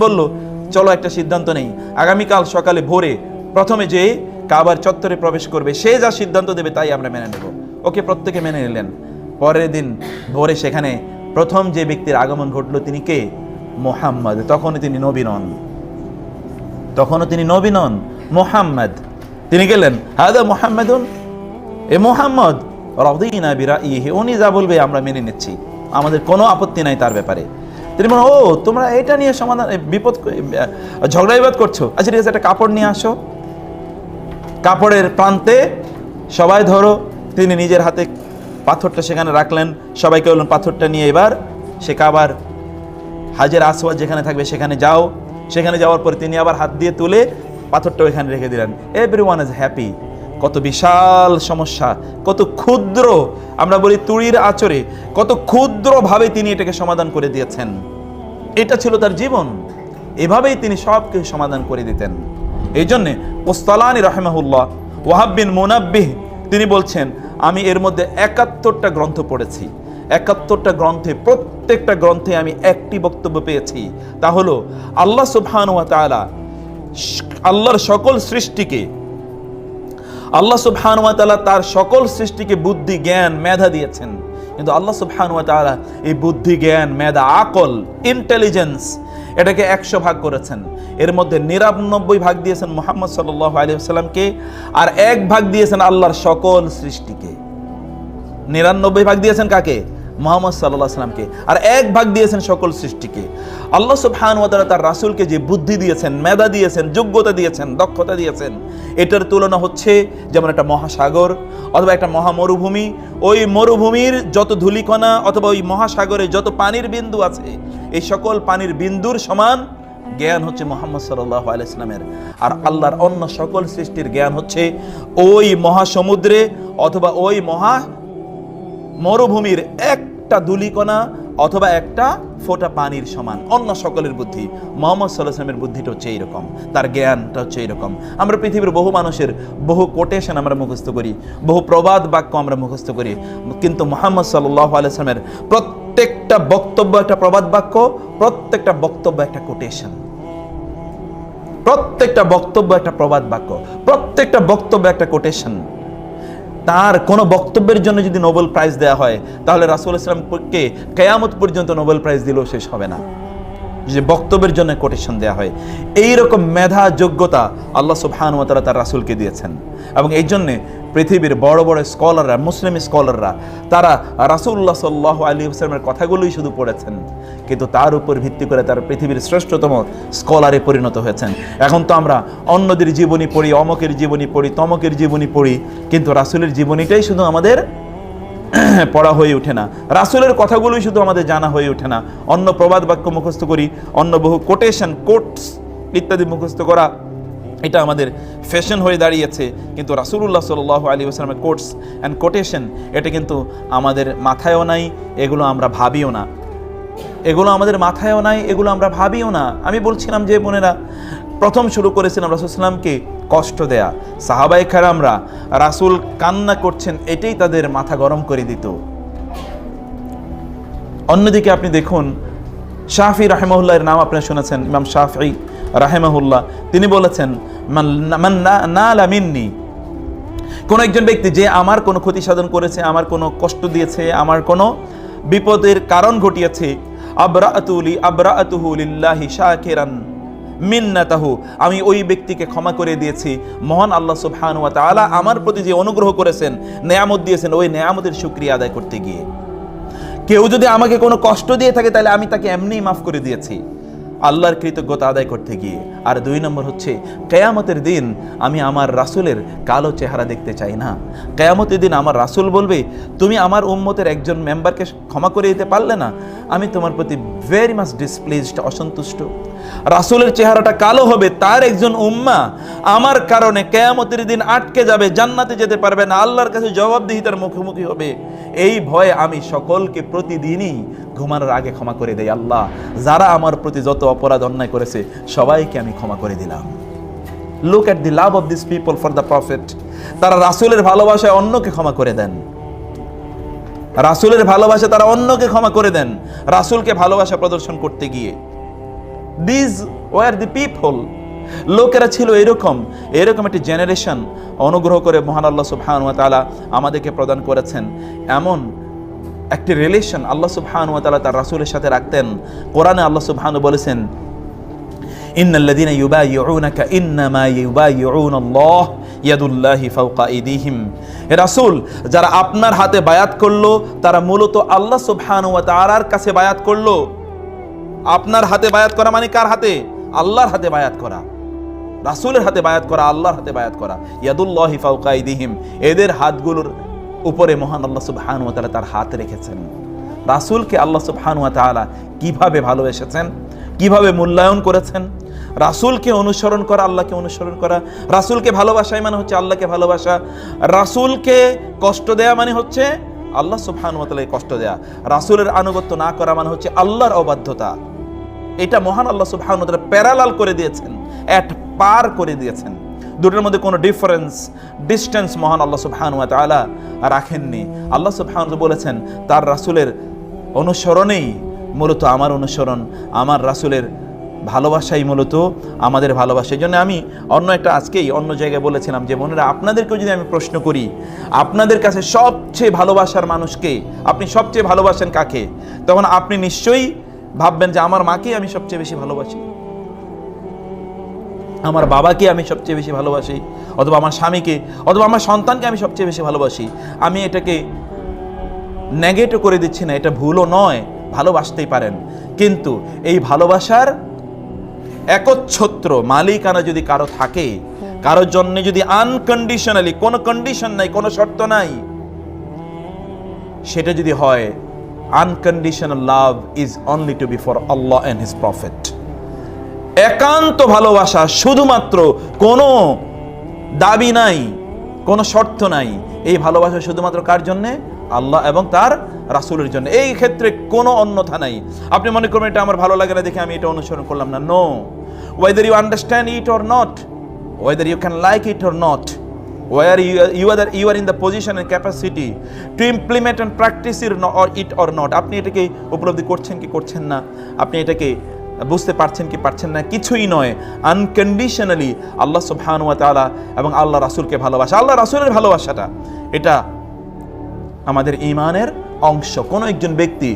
বলল চলো একটা সিদ্ধান্ত নেই, আগামীকাল সকালে ভোরে প্রথমে যে কাবার চত্বরে প্রবেশ করবে সে যা সিদ্ধান্ত দেবে তাই আমরা মেনে নেব। ওকে, প্রত্যেকে মেনে নিলেন। পরের দিন ভোরে সেখানে প্রথম যে ব্যক্তির আগমন ঘটলো তিনি কে? মুহাম্মদ। তখনও তিনি নবী নন, মুহাম্মদ। তিনি গেলেন, হাদা মুহাম্মাদুন, এ মুহাম্মদ, রাদিনা বিরাইহি, উনি যা বলবে আমরা মেনে নিচ্ছি, আমাদের কোনো আপত্তি নাই তার ব্যাপারে। তিনি বলেন, ও তোমরা এটা নিয়ে সমাধান ঝগড়া বিবাদ করছো, আচ্ছা ঠিক আছে, একটা কাপড় নিয়ে আসো, কাপড়ের প্রান্তে সবাই ধরো। তিনি নিজের হাতে পাথরটা সেখানে রাখলেন, সবাইকে বললেন পাথরটা নিয়ে এবার সে কাবার হাজের আসওয়াদ যেখানে থাকবে সেখানে যাও। সেখানে যাওয়ার পরে তিনি আবার হাত দিয়ে তুলে পাথরটা ওইখানে রেখে দিলেন। Everyone is happy. কত বিশাল সমস্যা, কত ক্ষুদ্র, আমরা বলি তুড়ির আঁচড়ে, কত ক্ষুদ্রভাবে তিনি এটাকে সমাধান করে দিয়েছেন। এটা ছিল তার জীবন, এভাবেই তিনি সব কিছু সমাধান করে দিতেন। এই জন্যে কোস্তালানি রাহিমাহুল্লাহ, ওয়াহাব বিন মুনাব্বিহ তিনি বলছেন, আমি এর মধ্যে 71টা গ্রন্থ পড়েছি, 71টা গ্রন্থে প্রত্যেকটা গ্রন্থে আমি একটি বক্তব্য পেয়েছি, তা হলো আল্লাহ সুবহানাহু ওয়া তাআলা আল্লাহর সকল সৃষ্টিকে, আল্লাহ সুবহানাহু ওয়া তাআলা তার সকল সৃষ্টিকে বুদ্ধি, জ্ঞান, মেধা দিয়েছেন, কিন্তু আল্লাহ সুবহানাহু ওয়া তাআলা এই বুদ্ধি, জ্ঞান, মেধা, আকল, ইন্টেলিজেন্স এটাকে 100 ভাগ করেছেন। এর মধ্যে 99 ভাগ দিয়েছেন মুহাম্মদ সাল্লাল্লাহু আলাইহি ওয়াসাল্লামকে, আর 1 ভাগ দিয়েছেন আল্লাহর সকল সৃষ্টিকে। 99 ভাগ দিয়েছেন কাকে? মুহাম্মদ সাল্লাল্লাহু আলাইহি ওয়াসাল্লামকে, আর 1 ভাগ দিয়েছেন সকল সৃষ্টিকে। আল্লাহ সুবহানাহু ওয়া তাআলা তার রাসূলকে যে বুদ্ধি দিয়েছেন, মেধা দিয়েছেন, যোগ্যতা দিয়েছেন, দক্ষতা দিয়েছেন, এটার তুলনা হচ্ছে যেমন একটা মহাসাগর অথবা একটা মহামরুভূমি। ওই মরুভূমির যত ধূলিকণা অথবা ওই মহাসাগরে যত পানির বিন্দু আছে, এই সকল পানির বিন্দুর সমান জ্ঞান হচ্ছে মুহাম্মদ সাল্লাল্লাহু আলাইহি ওয়াসাল্লামের। আর আল্লাহর অন্য সকল সৃষ্টির জ্ঞান হচ্ছে ওই মহাসমুদ্রে অথবা ওই মরুভূমির একটা ধূলিকণা অথবা একটা ফোঁটা পানির সমান। অন্য সকলের বুদ্ধি, মুহাম্মদ সাল্লাল্লাহু আলাইহি ওয়াসাল্লামের বুদ্ধিটা হচ্ছে এইরকম, তার জ্ঞানটা হচ্ছে এইরকম। আমরা পৃথিবীর বহু মানুষের বহু কোটেশন আমরা মুখস্থ করি, বহু প্রবাদ বাক্য আমরা মুখস্থ করি, কিন্তু মুহাম্মদ সাল্লাল্লাহু আলাইহি ওয়াসাল্লামের প্রত্যেকটা বক্তব্য একটা প্রবাদ বাক্য, প্রত্যেকটা বক্তব্য একটা কোটেশন, প্রত্যেকটা বক্তব্য একটা প্রবাদ বাক্য, প্রত্যেকটা বক্তব্য একটা কোটেশন। তার কোনো বক্তব্যের জন্য যদি নোবেল প্রাইজ দেওয়া হয়, তাহলে রাসূল সাল্লাল্লাহু আলাইহি ওয়াসাল্লামকে কিয়ামত পর্যন্ত নোবেল প্রাইজ দিলেও শেষ হবে না, যে বক্তব্যের জন্য কোটেশন দেওয়া হয়। এইরকম মেধা, যোগ্যতা আল্লাহ সুবহানাহু ওয়া তাআলা তার রাসূলকে দিয়েছেন। এবং এই জন্যে পৃথিবীর বড় বড় স্কলাররা, মুসলিম স্কলাররা, তারা রাসূলুল্লাহ সাল্লাল্লাহু আলাইহি ওয়াসাল্লামের কথাগুলোই শুধু পড়েছেন, কিন্তু তার উপর ভিত্তি করে তারা পৃথিবীর শ্রেষ্ঠতম স্কলারে পরিণত হয়েছেন। এখন তো আমরা অন্যদের জীবনী পড়ি, অমকের জীবনী পড়ি, তমকের জীবনী পড়ি, কিন্তু রাসূলের জীবনীটাই শুধু আমাদের পড়া হয়ে ওঠে না, রাসূলের কথাগুলোই শুধু আমাদের জানা হয়ে ওঠে না। অন্য প্রবাদ বাক্য মুখস্থ করি, অন্য বহু কোটেশন, কোটস ইত্যাদি মুখস্থ করা, এটা আমাদের ফ্যাশন হয়ে দাঁড়িয়েছে, কিন্তু রাসূলুল্লাহ সাল্লাল্লাহু আলাইহি ওয়াসাল্লামের কোটস অ্যান্ড কোটেশন এটা কিন্তু আমাদের মাথায়ও নাই, এগুলো আমরা ভাবিও না, এগুলো আমাদের মাথায়ও নাই, এগুলো আমরা ভাবিও না। আমি বলছিলাম যে বোনেরা, প্রথম শুরু করেছিলাম রাসূল সাল্লামকে কষ্ট দেয়া। সাহাবায়ে কেরামরা রাসূল কান্না করছেন এটাই তাদের মাথা গরম করে দিত। অন্যদিকে আপনি দেখুন, শাফি রাহিমাহুল্লাহর নাম আপনারা শুনেছেন, ইমাম শাফি রাহিমাহুল্লাহ, তিনি বলেছেন, মান নালা মিন্নি, কোন একজন ব্যক্তি যে আমার কোনো ক্ষতি সাধন করেছে, আমার কোনো কষ্ট দিয়েছে, আমার কোনো বিপদের কারণ ঘটিয়েছে, আবরাআতুহু লিল্লাহি শাকিরান মিন্নাতাহু, আমি ওই ব্যক্তিকে ক্ষমা করে দিয়েছি। মহান আল্লাহ সুবহানাহু ওয়া তাআলা আমার প্রতি যে অনুগ্রহ করেছেন, নেয়ামত দিয়েছেন, ওই নেয়ামতের শুকরিয়া আদায় করতে গিয়ে। কেউ যদি আমাকে কোনো কষ্ট দিয়ে থাকে, তাহলে আমি তাকে এমনিই মাফ করে দিয়েছি, আল্লাহর কৃতজ্ঞতা আদায় করতে গিয়ে। আর 2 নম্বর হচ্ছে, কিয়ামতের দিন আমি আমার রাসূলের কালো চেহারা দেখতে চাই না। কিয়ামতের দিন আমার রাসূল বলবে, তুমি আমার উম্মতের একজন মেম্বারকে ক্ষমা করে দিতে পারলে না, আমি তোমার প্রতি ভেরি মাচ ডিসপ্লেজড, অসন্তুষ্ট। রাসূলের চেহারাটা কালো হবে, তার একজন উম্মাহ আমার কারণে কিয়ামতের দিন আটকে যাবে, জান্নাতে যেতে পারবে না, আল্লাহর কাছে জবাবদিহিতার মুখোমুখি হবে। এই ভয়ে আমি সকলকে প্রতিদিনই ঘুমানোর আগে ক্ষমা করে দেই, আল্লাহ যারা আমার প্রতি যত অপরাধ অন্যায় করেছে সবাইকে আমি ক্ষমা করে দিলাম। Look at the love of this people for the prophet. তারা রাসূলের ভালোবাসায় অন্যকে ক্ষমা করে দেন, রাসূলের ভালোবাসা তারা অন্যকে ক্ষমা করে দেন, রাসূলকে ভালোবাসা প্রদর্শন করতে গিয়ে। দিস ওয়ার দি পিপল, লোকেরা ছিল এরকম একটি জেনারেশন। অনুগ্রহ করে মহান আল্লাহ সুবহানাহু ওয়া তাআলা আমাদেরকে প্রদান করেছেন এমন একটি রিলেশন আল্লাহ সুবহানাহু ওয়া তাআলা তার রাসূলের সাথে রাখতেন। কোরআনে আল্লাহ সুবহানাহু বলেছেন, ইন্নাল্লাযীনা ইউবাইয়ুনাকা ইন্নামা ইউবাইয়ুনাল্লাহ ইয়াদুল্লাহি ফাওকা আইদিহিম। হে রাসূল, যারা আপনার হাতে বায়াত করলো তারা মূলত আল্লাহ সুবহানাহু ওয়া তাআলার কাছে বায়াত করলো। আপনার হাতে বায়াত করা মানে কার হাতে? আল্লাহর হাতে বায়াত করা, রাসূলের হাতে বায়াত করা, আল্লাহর হাতে বায়াত করা। ইয়াদুল্লাহি ফাওকা আইদিহিম, এদের হাতগুলোর উপরে মহান আল্লাহ সুবহানাহু ওয়া তাআলা তার হাত রেখেছেন। রাসূলকে আল্লাহ সুবহানাহু ওয়া তাআলা কিভাবে ভালোবেসেছেন, কিভাবে মূল্যায়ন করেছেন। রাসূলকে অনুসরণ করা, আল্লাহকে অনুসরণ করা। রাসূলকে ভালোবাসাই মানে হচ্ছে আল্লাহকে ভালোবাসা। রাসূলকে কষ্ট দেয়া মানে হচ্ছে আল্লাহ সুবহানাহু ওয়া তাআলাকে কষ্ট দেয়া। রাসূলের আনুগত্য না করা মানে হচ্ছে আল্লাহর অবাধ্যতা। এটা মহান আল্লাহ সুবহানাহু ওয়া তাআলা প্যারালাল করে দিয়েছেন, এক পার করে দিয়েছেন। দুটোর মধ্যে কোনো ডিস্টেন্স মহান আল্লাহ সুবহানাহু ওয়া তাআলা রাখেননি। আল্লাহ সুবহানাহু ওয়া তাআলা বলেছেন তার রাসূলের অনুসরণেই মূলত আমার অনুসরণ, আমার রাসূলের ভালোবাসাই মূলত আমাদের ভালোবাসা। এই জন্য আমি আজকেই অন্য জায়গায় বলেছিলাম যে বোনেরা, আপনাদেরকেও যদি আমি প্রশ্ন করি, আপনাদের কাছে সবচেয়ে ভালোবাসার মানুষকে, আপনি সবচেয়ে ভালোবাসেন কাকে, তখন আপনি নিশ্চয়ই ভাববেন যে আমার মাকে আমি সবচেয়ে বেশি ভালোবাসি, আমার বাবাকে আমি সবচেয়ে বেশি ভালোবাসি, অথবা আমার স্বামীকে, অথবা আমার সন্তানকে আমি সবচেয়ে বেশি ভালোবাসি। আমি এটাকে নেগেটও করে দিচ্ছি না, এটা ভুলও নয়, ভালোবাসতেই পারেন। কিন্তু এই ভালোবাসার একচ্ছত্র মালিকানা যদি কারো থাকে, কারোর জন্য যদি আনকন্ডিশনালি, কোনো কন্ডিশন নাই, কোনো শর্ত নাই, সেটা যদি হয়, unconditional love is only to be for Allah and his prophet. একান্ত ভালোবাসা, শুধুমাত্র কোনো দাবি নাই, কোনো শর্ত নাই। এই ভালোবাসা শুধুমাত্র কার জন্যে? আল্লাহ এবং তার রাসূলের জন্য। এই ক্ষেত্রে কোনো অন্যথা নাই। আপনি মনে করবেন এটা আমার ভালো লাগে না দেখে আমি এটা অনুসরণ করলাম না। No, whether you understand it or not, whether you can like it or not, whether you are in the position and capacity to implement and practice it or not, আপনি এটাকে উপলব্ধি করছেন কি করছেন না, আপনি এটাকে বুঝতে পারছেন কি পারছেন না, কিছুই নয়। আনকন্ডিশনালি আল্লাহ সুবহানাহু ওয়া তাআলা এবং আল্লাহ রাসূলকে ভালোবাসা, আল্লাহ রাসূলের ভালোবাসাটা, এটা আমাদের ঈমানের অংশ। কোন একজন ব্যক্তি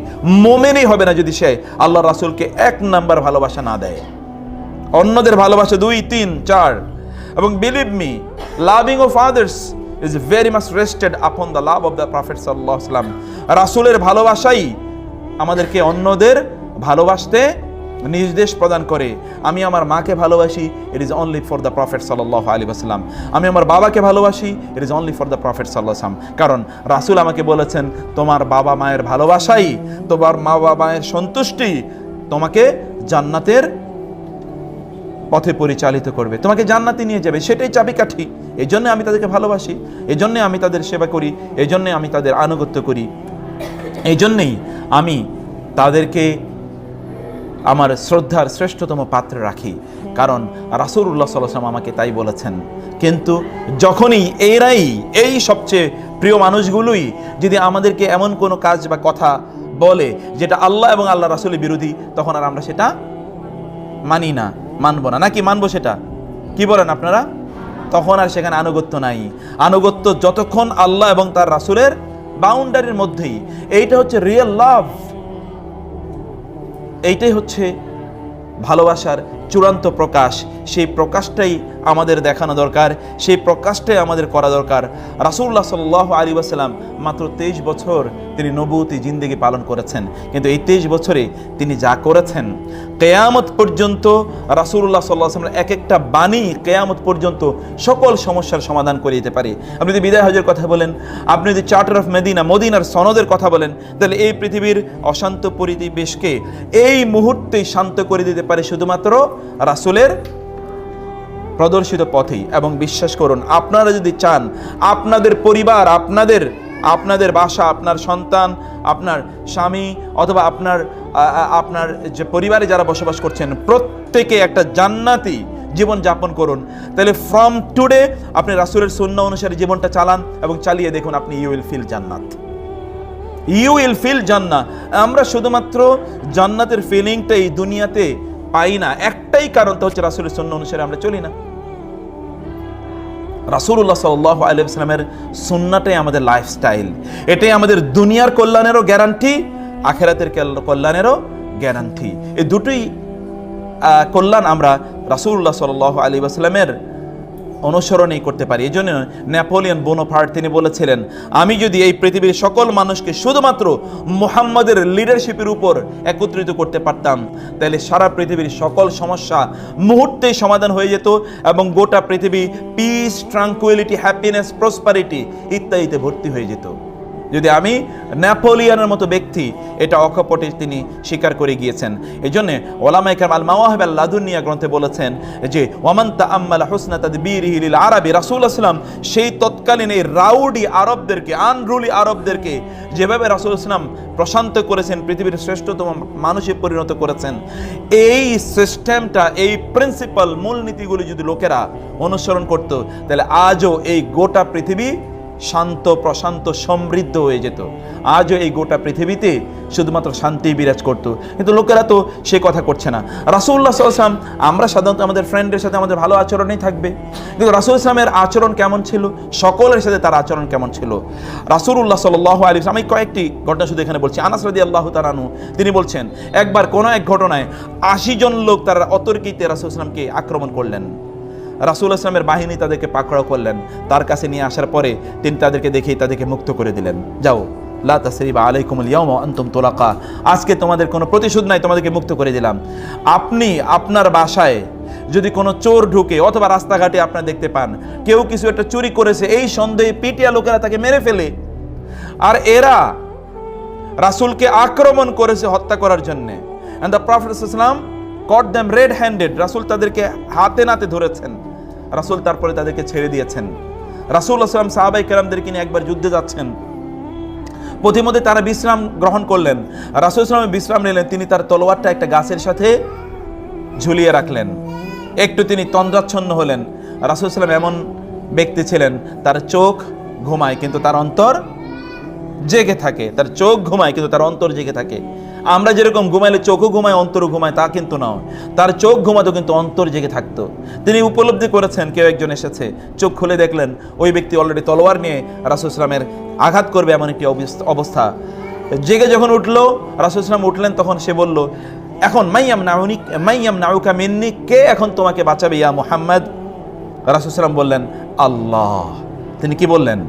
মুমিনই হবে না যদি সে আল্লাহ রাসূলকে 1 নাম্বার ভালোবাসা না দেয়। অন্যদের ভালোবাসা 2, 3, 4। এবং believe me, loving of others is very much rested upon the love of the prophet সাল্লাল্লাহু আলাইহি ওয়াসাল্লাম। রাসূলের ভালোবাসাই আমাদেরকে অন্যদের ভালোবাসতে নির্দেশ প্রদান করে। আমি আমার মাকে ভালোবাসি, it is only for the prophet সাল্লাল্লাহু আলাইহি ওয়াসাল্লাম। আমি আমার বাবাকে ভালোবাসি, it is only for the prophet সাল্লাল্লাহু আলাইহি ওয়াসাল্লাম। কারণ রাসূল আমাকে বলেছেন, তোমার বাবা মায়ের ভালোবাসাই, তোমার মা বাবার সন্তুষ্টি তোমাকে জান্নাতের পথে পরিচালিত করবে, তোমাকে জান্নাতে নিয়ে যাবে। সেটাই চাবিকাঠি। এই জন্য আমি তাদেরকে ভালোবাসি, এই জন্য আমি তাদের সেবা করি, এই জন্য আমি তাদের আনুগত্য করি, এই জন্যই আমি তাদেরকে আমার শ্রদ্ধার শ্রেষ্ঠতম পাত্রে রাখি। কারণ রাসূলুল্লাহ সাল্লাল্লাহু আলাইহি ওয়াসাল্লাম আমাকে তাই বলেছেন। কিন্তু যখনই এই সবচেয়ে প্রিয় মানুষগুলোই যদি আমাদেরকে এমন কোনো কাজ বা কথা বলে যেটা আল্লাহ এবং আল্লাহ রাসূলের বিরোধী, তখন আর আমরা সেটা মানি না, মানবো না। নাকি মানবো? সেটা কি বলেন আপনারা? তখন আর সেখানে আনুগত্য নাই। আনুগত্য যতক্ষণ আল্লাহ এবং তার রাসূলের বাউন্ডারির মধ্যেই। এইটা হচ্ছে রিয়েল লাভ, এইটাই হচ্ছে ভালোবাসার চূড়ান্ত প্রকাশ। সেই প্রকাশটাই আমাদের দেখানো দরকার, সেই প্রকাশটাই আমাদের করা দরকার। রাসূলুল্লাহ সাল্লাল্লাহু আলাইহি ওয়াসাল্লাম মাত্র 23 বছর তিনি নবুয়তি জিন্দেগি পালন করেছেন, কিন্তু এই 23 বছরে তিনি যা করেছেন, কিয়ামত পর্যন্ত রাসূলুল্লাহ সাল্লাল্লাহু আলাইহি ওয়াসাল্লামের এক একটা বাণী কিয়ামত পর্যন্ত সকল সমস্যার সমাধান করে দিতে পারে। আপনি যদি বিদায় হজের কথা বলেন, আপনি যদি চার্টার অফ মদিনার সনদের কথা বলেন, তাহলে এই পৃথিবীর অশান্ত পরিবেশকে এই মুহূর্তেই শান্ত করে দিতে পারে শুধুমাত্র রাসূলের প্রদর্শিত পথেই। এবং বিশ্বাস করুন, আপনারা যদি চান আপনাদের পরিবার, আপনাদের বাসা, আপনার সন্তান, আপনার স্বামী, অথবা আপনার যে পরিবারে যারা বসবাস করছেন, প্রত্যেকে একটা জান্নাতি জীবন যাপন করুন, তাহলে ফ্রম টুডে আপনি রাসূলের সুন্নাহ অনুসারে জীবনটা চালান এবং চালিয়ে দেখুন, আপনি ইউ উইল ফিল জান্নাত, ইউ উইল ফিল জান্নাহ। আমরা শুধুমাত্র জান্নাতের ফিলিংটা এই দুনিয়াতে পাই না, একটাই কারণ, তো হচ্ছে রাসূলের সুন্নাহ অনুসারে আমরা চলি না। রাসূলুল্লাহ সাল্লাল্লাহু আলাইহি ওয়াসাল্লামের সুন্নাহটাই আমাদের লাইফস্টাইল, এটাই আমাদের দুনিয়ার কল্যাণেরও গ্যারান্টি, আখিরাতের কল্যাণেরও গ্যারান্টি। এই দুটোই কল্যাণ আমরা রাসূলুল্লাহ সাল্লাল্লাহু আলাইহি ওয়াসাল্লামের অনুসরণই করতে পারি। এই জন্য নেপোলিয়ন বোনাপার্ট তিনি বলেছিলেন, আমি যদি এই পৃথিবীর সকল মানুষকে শুধুমাত্র মুহাম্মাদের লিডারশিপের উপর একত্রিত করতে পারতাম, তাহলে সারা পৃথিবীর সকল সমস্যা মুহূর্তেই সমাধান হয়ে যেত এবং গোটা পৃথিবী পিস, ট্রাঙ্কুইলিটি, হ্যাপিনেস, প্রসপারিটি ইত্যাদিতে ভর্তি হয়ে যেত। যদি আমি নেপোলিয়নের মতো ব্যক্তি, এটা অকপটে তিনি স্বীকার করে গিয়েছেন। এই জন্যে ওলামায়ে কেরাম আল মাওয়াহিব আল লাদুনিয়া গ্রন্থে বলেছেন যে ওয়ামান তাআম্মালা হুসনা তাদবীরিহি লিল আরবি, রাসূলুল্লাহ সাল্লাল্লাহু আলাইহি ওয়াসাল্লাম সেই তৎকালীন এই রাউডি আরবদেরকে, আনরুলি আরবদেরকে যেভাবে রাসূলুল্লাহ সাল্লাল্লাহু আলাইহি ওয়াসাল্লাম প্রশান্ত করেছেন, পৃথিবীর শ্রেষ্ঠতম মানুষে পরিণত করেছেন, এই সিস্টেমটা, এই প্রিন্সিপাল, মূলনীতিগুলি যদি লোকেরা অনুসরণ করত, তাহলে আজও এই গোটা পৃথিবী শান্ত, প্রশান্ত, সমৃদ্ধ হয়ে যেত। আজও এই গোটা পৃথিবীতে শুধুমাত্র শান্তি বিরাজ করত, কিন্তু লোকেরা তো সে কথা করছে না। রাসূলুল্লাহ সাল্লাল্লাহু আলাইহি ওয়াসাল্লাম, আমরা সাধারণত আমাদের ফ্রেন্ডের সাথে আমাদের ভালো আচরণই থাকবে, কিন্তু রাসূলুল্লাহ সাল্লামের আচরণ কেমন ছিল, সকলের সাথে তার আচরণ কেমন ছিল। রাসূলুল্লাহ সাল্লাল্লাহু আলাইহি ওয়াসাল্লাম, আমি কয়েকটি ঘটনা শুধু এখানে বলছি। আনাস রাদিয়াল্লাহু তাআলা আনহু তিনি বলছেন, একবার কোন এক ঘটনায় ৮০ জন লোক তারা অতর্কিতে রাসূলুল্লাহ সাল্লাল্লাহু আলাইহি ওয়াসাল্লামকে আক্রমণ করলেন। রাসূলুল্লাহ সাল্লাল্লাহু আলাইহি ওয়াসাল্লামের বাহিনী তাদেরকে পাকড়াও করলেন, তার কাছে নিয়ে আসার পরে তিনি তাদেরকে দেখেই তাদেরকে মুক্ত করে দিলেন। যাও, লা তাসরিবা আলাইকুমুল ইয়াওমা আনতুম তুলাকা, আজকে তোমাদের কোনো প্রতিশোধ নাই, তোমাদেরকে মুক্ত করে দিলাম। আপনি আপনার বাসায় যদি কোনো চোর ঢুকে অথবা রাস্তাঘাটে আপনারা দেখতে পান কেউ কিছু একটা চুরি করেছে, এই সন্দেহে পিটিয়া লোকেরা তাকে মেরে ফেলে, আর এরা রাসূলকে আক্রমণ করেছে হত্যা করার জন্য, and the Prophet sallallahu alaihi wasallam caught them red handed, রাসূল তাদেরকে হাতে নাতে ধরেছেন, রাসূল তারপরে তাদেরকে ছেড়ে দিয়েছেন। রাসূলুল্লাহ সাল্লাল্লাহু আলাইহি ওয়াসাল্লাম সাহাবায়ে কেরামদেরকে নিয়ে একবার যুদ্ধে যাচ্ছেন, পথিমধ্যে তারা বিশ্রাম গ্রহণ করলেন, রাসূল সাল্লাল্লাহু আলাইহি ওয়াসাল্লাম বিশ্রাম নিলেন, তিনি তার তলোয়ারটা একটা গাছের সাথে ঝুলিয়ে রাখলেন, একটু তিনি তন্দ্রাচ্ছন্ন হলেন। রাসূল সাল্লাল্লাহু আলাইহি ওয়াসাল্লাম এমন ব্যক্তি ছিলেন, তার চোখ ঘুমায় কিন্তু তার অন্তর জেগে থাকে, তার চোখ ঘুমায় কিন্তু তার অন্তর জেগে থাকে। আমরা যেরকম ঘুমাইলে চোখও ঘুমায়, অন্তরও ঘুমায়, তা কিন্তু নয়, তার চোখ ঘুমাতো কিন্তু অন্তর জেগে থাকতো। তিনি উপলব্ধি করেছেন কেউ একজন এসেছে, চোখ খুলে দেখলেন ওই ব্যক্তি অলরেডি তলোয়ার নিয়ে রাসূল সাল্লামের আঘাত করবে এমন একটি অবস্থা। জেগে যখন উঠলো, রাসূল সাল্লাম উঠলেন, তখন সে বলল, এখন মাইয়াম নাউকা মিন্নি, কে এখন তোমাকে বাঁচাবে ইয়া মুহাম্মদ? রাসূল সাল্লাম বললেন, আল্লাহ। তিনি কি বললেন?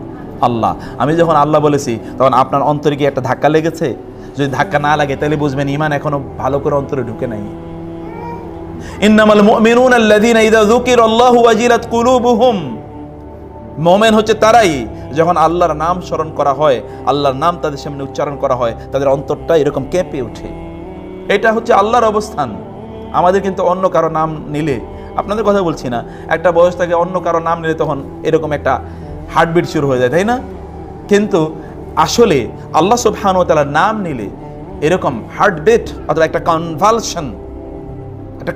আল্লাহ। আমি যখন আল্লাহ বলেছি তখন আপনার অন্তরে কি একটা ধাক্কা লেগেছে? যদি ধাক্কা না লাগে তাহলে বুঝবেন ঈমান এখনো ভালো করে অন্তরে ঢুকে নাই। ইন্নামাল মুমিনুনা আল্লাযীনা ইযা যুকিরাল্লাহু ওয়াজিলাত কুলুবুহুম, মুমিন হচ্ছে তারাই যখন আল্লাহর নাম স্মরণ করা হয়, আল্লাহর নাম তাদের সামনে উচ্চারণ করা হয়, তাদের অন্তরটা এরকম কেঁপে ওঠে। এটা হচ্ছে আল্লাহর অবস্থান। আমাদের কিন্তু অন্য কারো নাম নিলে, আপনাদের কথা বলছি না, একটা বয়স থেকে অন্য কারো নাম নিলে তখন এরকম একটা হার্টবিট শুরু হয়ে যায়, তাই না? কিন্তু আসলে আল্লাহ সুবহানাহু ওয়া তাআলার নাম নিলে এরকম হার্টবিট অথবা একটা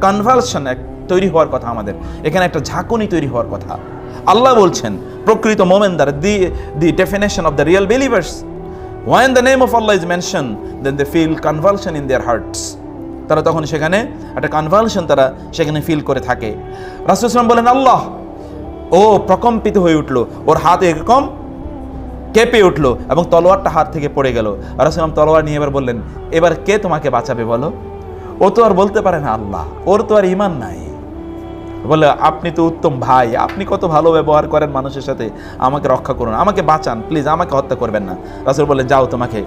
কনভালশন তৈরি হওয়ার কথা, আমাদের এখানে একটা ঝাঁকুনি তৈরি হওয়ার কথা। আল্লাহ বলছেন প্রকৃত মুমিনদের, the definition of the real believers, when the name of Allah is mentioned then they feel convulsion in their hearts, তারা তখন সেখানে একটা কনভালশন তারা সেখানে ফিল করে থাকে। রাসূল সাল্লাল্লাহু আলাইহি ওয়াসাল্লাম বলেন আল্লাহ, ও প্রকম্পিত হয়ে উঠলো, ওর হাত এরকম কেঁপে উঠলো এবং তলোয়ারটা হাত থেকে পড়ে গেল। রাসূল সাল্লাল্লাহু আলাইহি ওয়াসাল্লাম তলোয়ার নিয়ে এবার বললেন, এবার কে তোমাকে বাঁচাবে বলো? ও তো আর বলতে পারে না আল্লাহ, ওর তো আর ঈমান নাই। বলে, আপনি তো উত্তম ভাই, আপনি কত ভালো ব্যবহার করেন মানুষের সাথে, আমাকে রক্ষা করুন, আমাকে বাঁচান প্লিজ, আমাকে হত্যা করবেন না। রাসূল বললেন, যাও, তোমাকে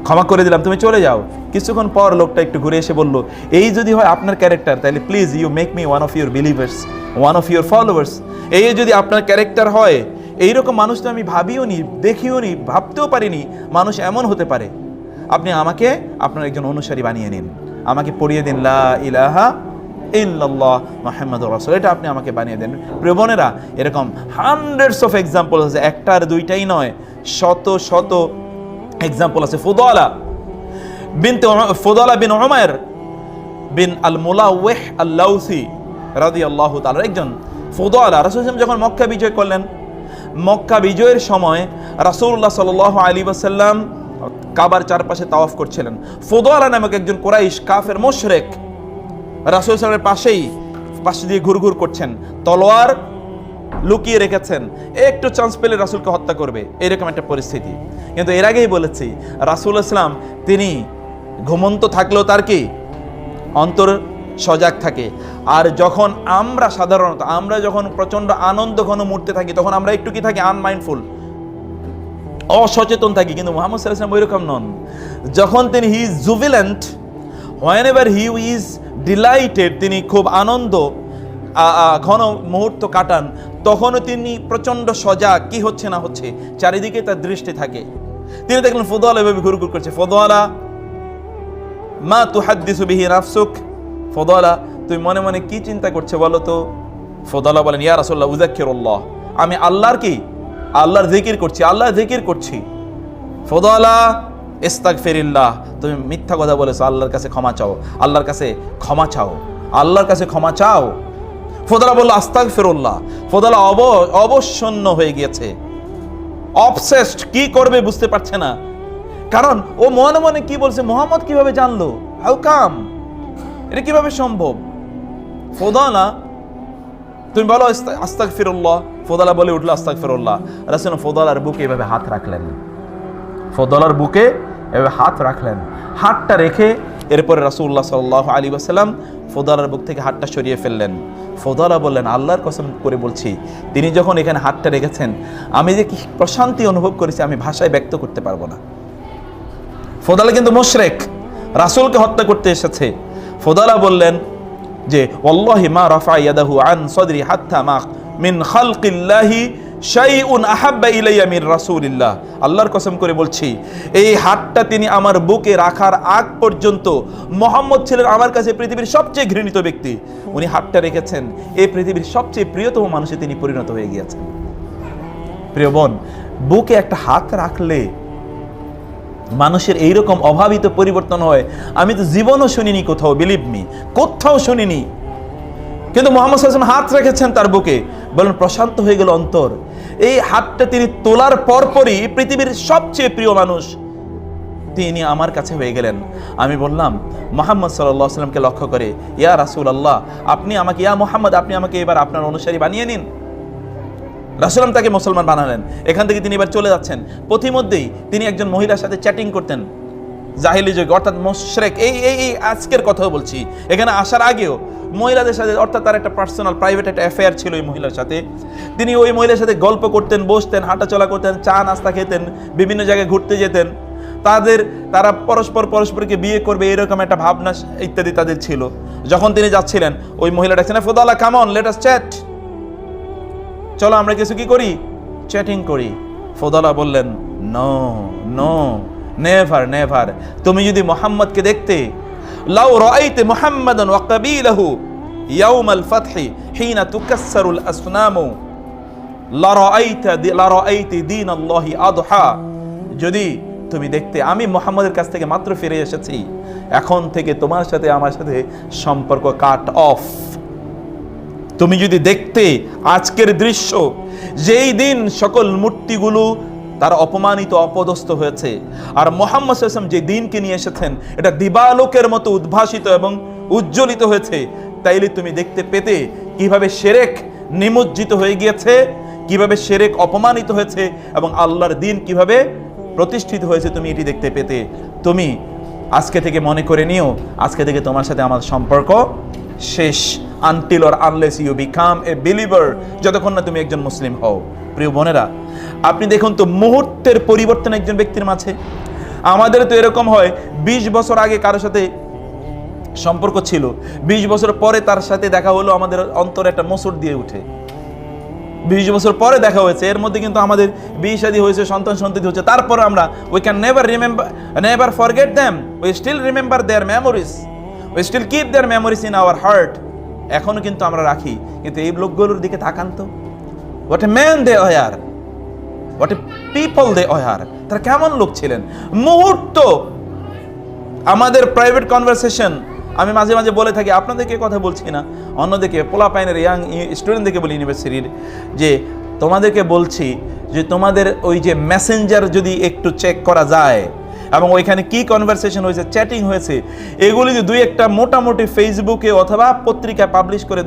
ক্ষমা করে দিলাম, তুমি চলে যাও। কিছুক্ষণ পর লোকটা একটু ঘুরে এসে বলল, এই যদি হয় আপনার ক্যারেক্টার, তাহলে please you make me one of your believers, one of your followers. এই যদি আপনার ক্যারেক্টার হয়, এইরকম মানুষ তো আমি ভাবিও নি, দেখিও নি, ভাবতেও পারিনি মানুষ এমন হতে পারে। আপনি আমাকে আপনার একজন অনুসারী বানিয়ে নিন, আমাকে পড়িয়ে দিন লা ইলাহা ইল্লাল্লাহ মুহাম্মাদুর রাসূল, এটা আপনি আমাকে বানিয়ে দেন। প্রিয় বোনেরা, এরকম হান্ড্রেডস অফ এক্সাম্পল আছে, একটা আর দুইটাই নয়, শত শত এক্সাম্পল আছে। ফুদালা বিন উমাইর বিন আল মুলাওয়িহ আল লাউসি রাদিয়াল্লাহু তাআলা, একজন ফুদালা, রাসূল যখন মক্কা বিজয় করলেন, মক্কা বিজয়ের সময় রাসূলুল্লাহ সাল্লাল্লাহু আলাইহি ওয়াসাল্লাম কাবার চারপাশে তাওয়াফ করছিলেন। ফুদালা নামক একজন কুরাইশ কাফের মুশরিক, রাসূল সাল্লাল্লাহু আলাইহি পাশে দিয়ে ঘুরঘুর করছেন, তলোয়ার লুকিয়ে রেখেছেন, একটু চান্স পেলে রাসূলকে হত্যা করবে, এরকম একটা পরিস্থিতি। কিন্তু এর আগেই বলেছি রাসূল ইসলাম তিনি ঘুমন্ত থাকলেও তার কি অন্তর সজাগ থাকে। আর যখন আমরা যখন প্রচন্ড আনন্দ ঘন মুহূর্তে থাকি, তখন আমরা একটু কি থাকি আনমাইন্ডফুল, অসচেতন থাকি। কিন্তু মুহাম্মদ সাল্লাল্লাহু আলাইহি ওয়াসাল্লাম ওইরকম নন। যখন তিনি he is jubilant, whenever he is delighted, তিনি খুব আনন্দ ঘন মুহূর্ত কাটান, তখনও তিনি প্রচন্ড সজাগ, কি হচ্ছে না হচ্ছে চারিদিকে তার দৃষ্টি থাকে। তিনি দেখলেন ফুদালা এভাবে ঘুরঘুর করছে। ফুদালা মা তুহাদ্দিসু বিহি নাফসুক, ফুদালা তুমি মনে মনে কি চিন্তা করছে বলো তো? ফুদালা বলেন ইয়া রাসূলুল্লাহ উযাক্কিরুল্লাহ, আমি আল্লাহর জিকির করছি। ফুদালা ইস্তাগফিরিল্লাহ, তুমি মিথ্যা কথা বলেছো, আল্লাহর কাছে ক্ষমা চাও। ফুদালা বলল আস্তাগফিরুল্লাহ। ফুদালা অবসন্ন হয়ে গিয়েছে, অবসেসড, কি করবে বুঝতে পারছে না। কারণ ও মনে মনে কি বলছে, মুহাম্মদ কিভাবে জানলো, হাউ কাম, এটা কিভাবে সম্ভব? ফুদালা তুমি বলো আস্তাগফিরুল্লাহ। ফুদালা বলে উঠলো আস্তাগফিরুল্লাহ। রাসূল ফুদালার বুকে এভাবে হাত রাখলেন, হাতটা রেখে এরপরে রাসূলুল্লাহ সাল্লাল্লাহু আলাইহি ওয়াসাল্লাম ফুদালার বুক থেকে হাতটা সরিয়ে ফেললেন। ফুদালা বললেন আল্লাহর কসম করে বলছি, তিনি যখন এখানে হাতটা রেখেছেন আমি যে কি প্রশান্তি অনুভব করেছি আমি ভাষায় ব্যক্ত করতে পারবো না। ফুদালা কিন্তু মুশরিক, রাসূলকে হত্যা করতে এসেছে। ফুদালা বললেন যে ওয়াল্লাহি মা রাফা ইয়াদাহু আন সাদরি হাত্তা মা মিন খালকিল্লাহি শাইউন আহাব্বা ইলাইয়া মির রাসূলিল্লাহ, আল্লাহর কসম করে বলছি এই হাতটা তিনি আমার বুকে রাখার আগ পর্যন্ত মুহাম্মদ ছিলেন আমার কাছে পৃথিবীর সবচেয়ে ঘৃণিত ব্যক্তি। উনি হাতটা রেখেছেন, এই পৃথিবীর সবচেয়ে প্রিয়তম মানুষে তিনি পরিণত হয়ে গিয়েছেন। প্রিয় বোন, বুকে একটা হাত রাখলে মানুষের এইরকম অভাবিত পরিবর্তন হয় আমি তো জীবনও শুনিনি কোথাও, বিলিভ মি, কোথাও শুনিনি। কিন্তু মুহাম্মদ সাল্লাল্লাহু আলাইহি ওয়াসাল্লাম হাত রেখেছেন তার বুকে, বলেন প্রশান্ত হয়ে গেল অন্তর। এই হাতটা তিনি তোলার পরপরই পৃথিবীর সবচেয়ে প্রিয় মানুষ তিনি আমার কাছে হয়ে গেলেন। আমি বললাম মুহাম্মদ সাল্লাল্লাহু আলাইহি ওয়াসাল্লামকে লক্ষ্য করে, ইয়া রাসূলুল্লাহ, আপনি আমাকে, ইয়া মুহাম্মদ, আপনি আমাকে এবার আপনার অনুসারী বানিয়ে নিন। রাসূল তাকে মুসলমান বানালেন। এখান থেকে তিনি এবার চলে যাচ্ছেন। পথিমধ্যেই তিনি একজন মহিলার সাথে চ্যাটিং করতেন, জাহিলি যুগে, অর্থাৎ মুশরিক। এই আজকের কথাও বলছি, এখানে আসার আগেও মহিলাদের সাথে, অর্থাৎ তার একটা পার্সোনাল প্রাইভেট একটা অ্যাফেয়ার ছিল ওই মহিলার সাথে। তিনি ওই মহিলার সাথে গল্প করতেন, বসতেন, হাঁটাচলা করতেন, চা নাস্তা খেতেন, বিভিন্ন জায়গায় ঘুরতে যেতেন। তারা পরস্পরকে বিয়ে করবে এরকম একটা ভাবনা ইত্যাদি তাদের ছিল। যখন তিনি যাচ্ছিলেন ওই মহিলা ডাকছেন, ফুদালা come on, let us chat, চলো আমরা কিছু কি করি, চ্যাটিং করি। ফুদালা বললেন নো, নেভার। তুমি যদি মুহাম্মদকে দেখতে, লাউ রাআইতা মুহাম্মাদান ওয়া কাবিলাহু ইয়াউমাল ফাতহি হিনা তুকাসসারুল আসনামু লা রাআইতি দীনাল্লাহি আদহা, যদি তুমি দেখতে আমি মুহাম্মদের কাছ থেকে মাত্র ফিরে এসেছি, এখন থেকে তোমার সাথে আমার সাথে সম্পর্ক কাট অফ। তুমি যদি দেখতে আজকের দৃশ্য, যেই দিন সকল মূর্তিগুলো তারা অপমানিত, অপদস্থ হয়েছে, আর মুহাম্মদ সাল্লাল্লাহু আলাইহি ওয়াসাল্লাম যে দিনকে নিয়ে এসেছেন এটা দিবালোকের মতো উদ্ভাসিত এবং উজ্জ্বলিত হয়েছে, তাইলে তুমি দেখতে পেতে কিভাবে শিরক নিমজ্জিত হয়ে গিয়েছে, কিভাবে শিরক অপমানিত হয়েছে এবং আল্লাহর দ্বীন কিভাবে প্রতিষ্ঠিত হয়েছে, তুমি এটি দেখতে পেতে। তুমি আজকে থেকে মনে করে নিও, আজকে থেকে তোমার সাথে আমার সম্পর্ক শেষ, until or unless you become a believer, যতক্ষণ না তুমি একজন মুসলিম হও। প্রিয় বোনেরা, আপনি দেখুন তো মুহূর্তের পরিবর্তন একজন ব্যক্তির মাঝে। আমাদের তো এরকম হয় 20 বছর আগে কারোর সাথে সম্পর্ক ছিল, 20 বছর পরে তার সাথে দেখা হলো, আমাদের অন্তরে একটা মসুর দিয়ে উঠে। 20 বছর পরে দেখা হয়েছে, এর মধ্যে কিন্তু আমাদের বিয়ে শাদী হয়েছে, সন্তান সন্ততি হচ্ছে, তারপরে আমরা we can never forget them, we still remember their memories, we still keep their memories in our heart. এখনো কিন্তু আমরা রাখি। কিন্তু এই লোকগুলোর দিকে তাকান তো, what a man they were, what a people they were, তারা কেমন লোক ছিলেন। মুহূর্ত আমাদের প্রাইভেট কনভারসেশন, আমি মাঝে মাঝে বলে থাকি, আপনাদেরকে কথা বলছি না, অন্যদিকে পোলাপাইনের ইয়াং স্টুডেন্টদেরকে বলি ইউনিভার্সিটির, যে তোমাদেরকে বলছি যে তোমাদের ওই যে মেসেঞ্জার যদি একটু চেক করা যায় এবং ওইখানে কি কনভারসেশন হয়েছে, চ্যাটিং হয়েছে, এগুলি যদি দুই একটা মোটামুটি ফেসবুকে অথবা পত্রিকায় পাবলিশ করে